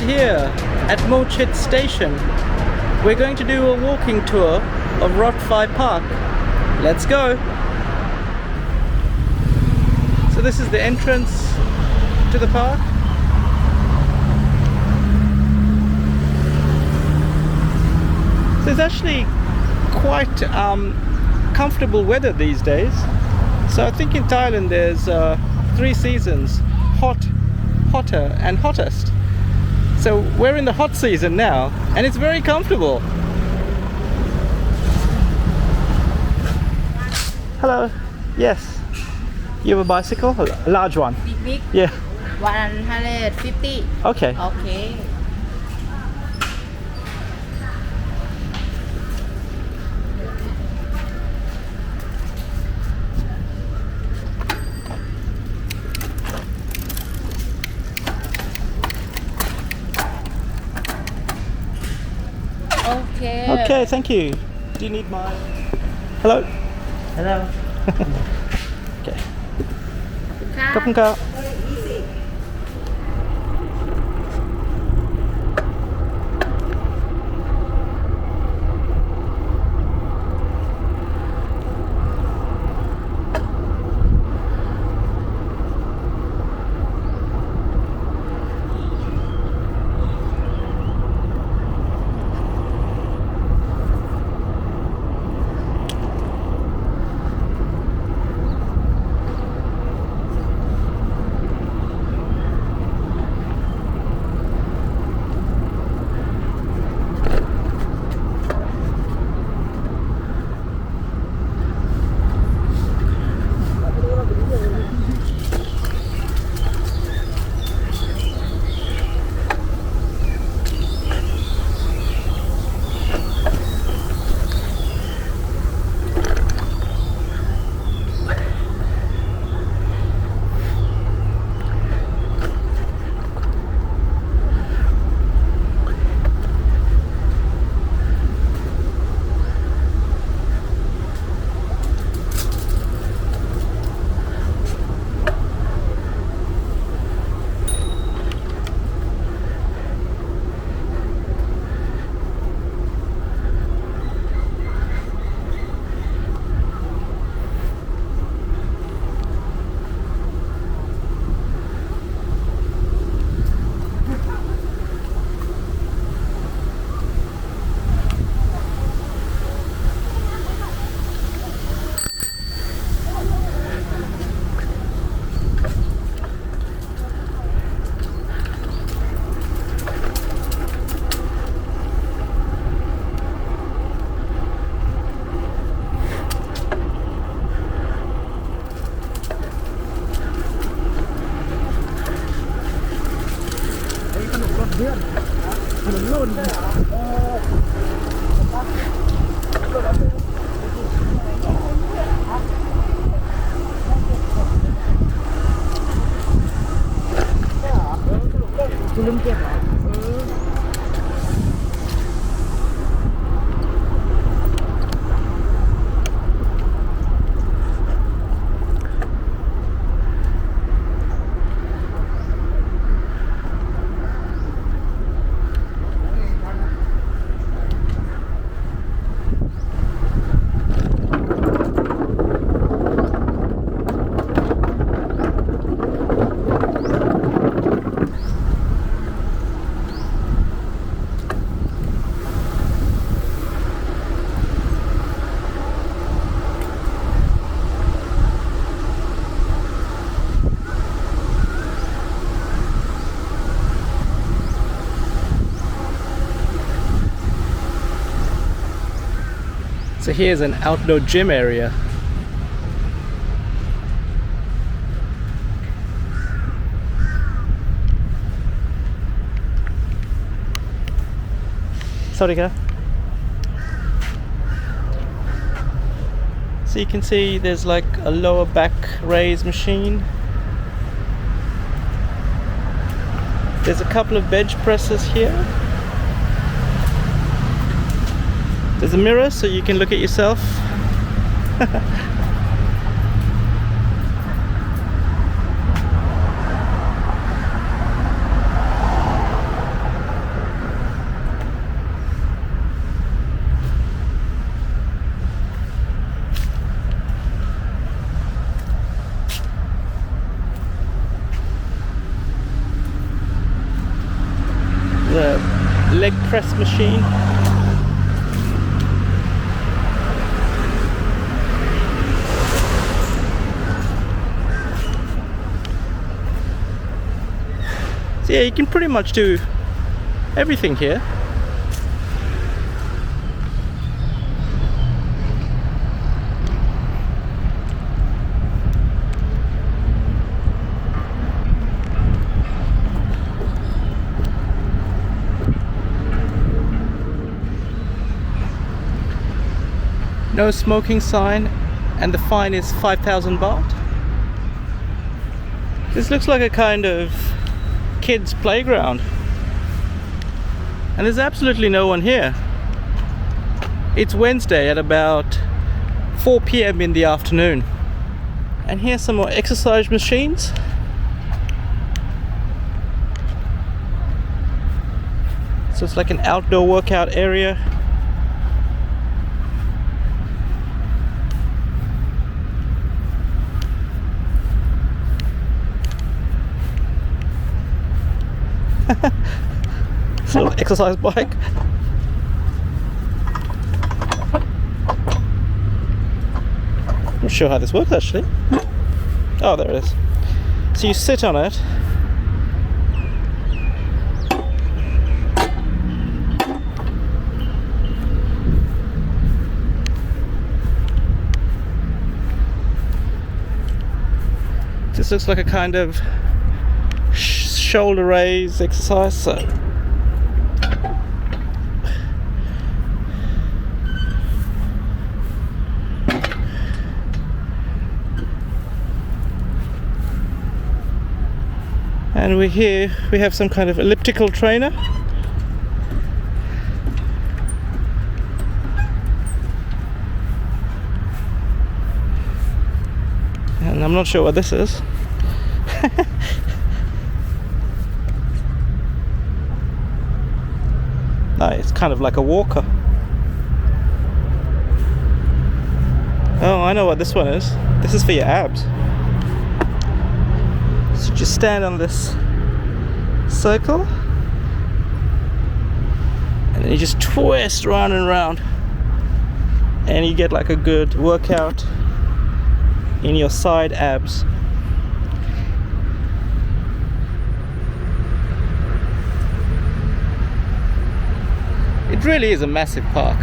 here at Mochit Station. We're going to do a walking tour of Fai Park. Let's go! So this is the entrance to the park. So it's actually quite comfortable weather these days. So I think in Thailand there's 3 seasons: hot, hotter and hottest. So we're in the hot season now and it's very comfortable. Hello. Yes. You have a bicycle? A large one? Big. Yeah. 150. Okay. Okay. Okay. Okay, thank you. Do you need my... Hello? Hello. Okay. ขอบคุณครับ So here's an outdoor gym area. Sorry, guys. So you can see there's like a lower back raise machine. There's a couple of bench presses here. There's a mirror so you can look at yourself. press machine. So yeah, you can pretty much do everything here. No smoking sign, and the fine is 5,000 baht. This looks like a kind of kids' playground, and there's absolutely no one here. It's Wednesday at about 4 p.m. in the afternoon, and here's some more exercise machines. So it's like an outdoor workout area. It's a little exercise bike. I'm not sure how this works actually. Oh, there it is. So you sit on it. This looks like a kind of shoulder raise exercise. So and we have some kind of elliptical trainer. And I'm not sure what this is. No, it's kind of like a walker. Oh, I know what this one is. This is for your abs. So just stand on this circle, and then you just twist round and round, and you get like a good workout in your side abs. It really is a massive park.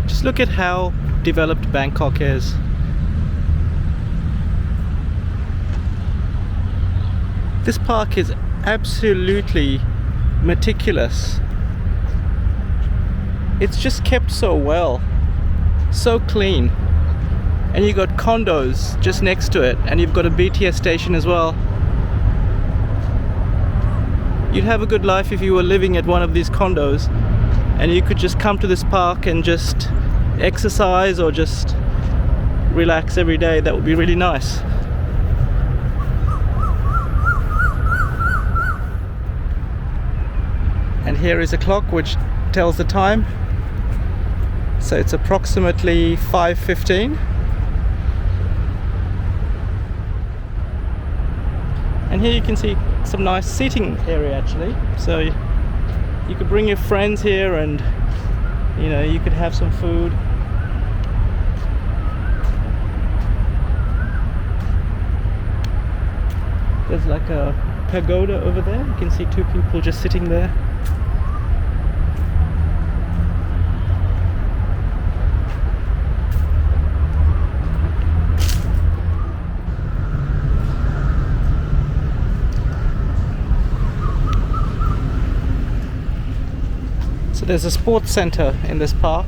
Just look at how developed Bangkok is. This park is absolutely meticulous. It's just kept so well, so clean. And you've got condos just next to it, and you've got a BTS station as well. You'd have a good life if you were living at one of these condos, and you could just come to this park and just exercise or just relax every day. That would be really nice. And here is a clock which tells the time. So it's approximately 5:15. And here you can see some nice seating area actually. So you could bring your friends here, and you know, you could have some food. There's like a pagoda over there. You can see two people just sitting there. So there's a sports center in this park.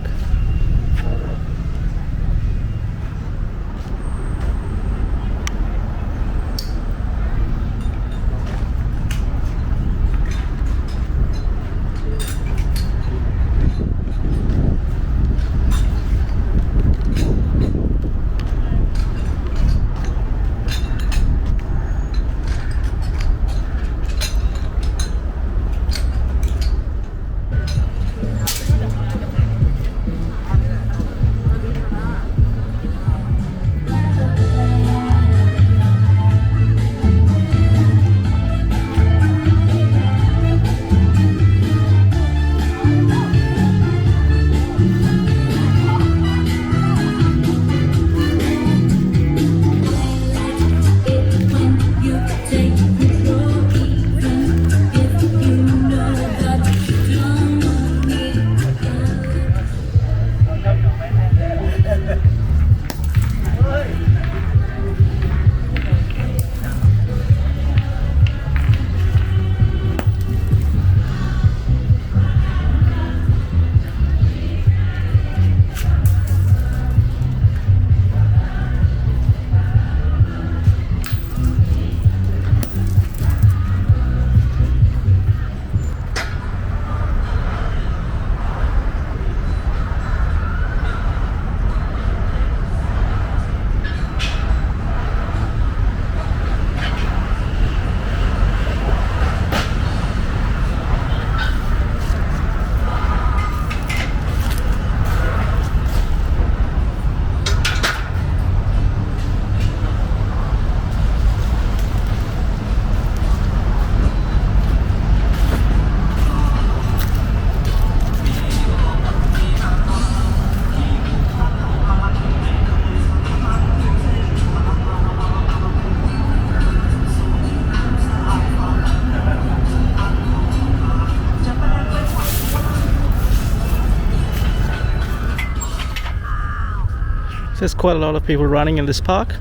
There's quite a lot of people running in this park.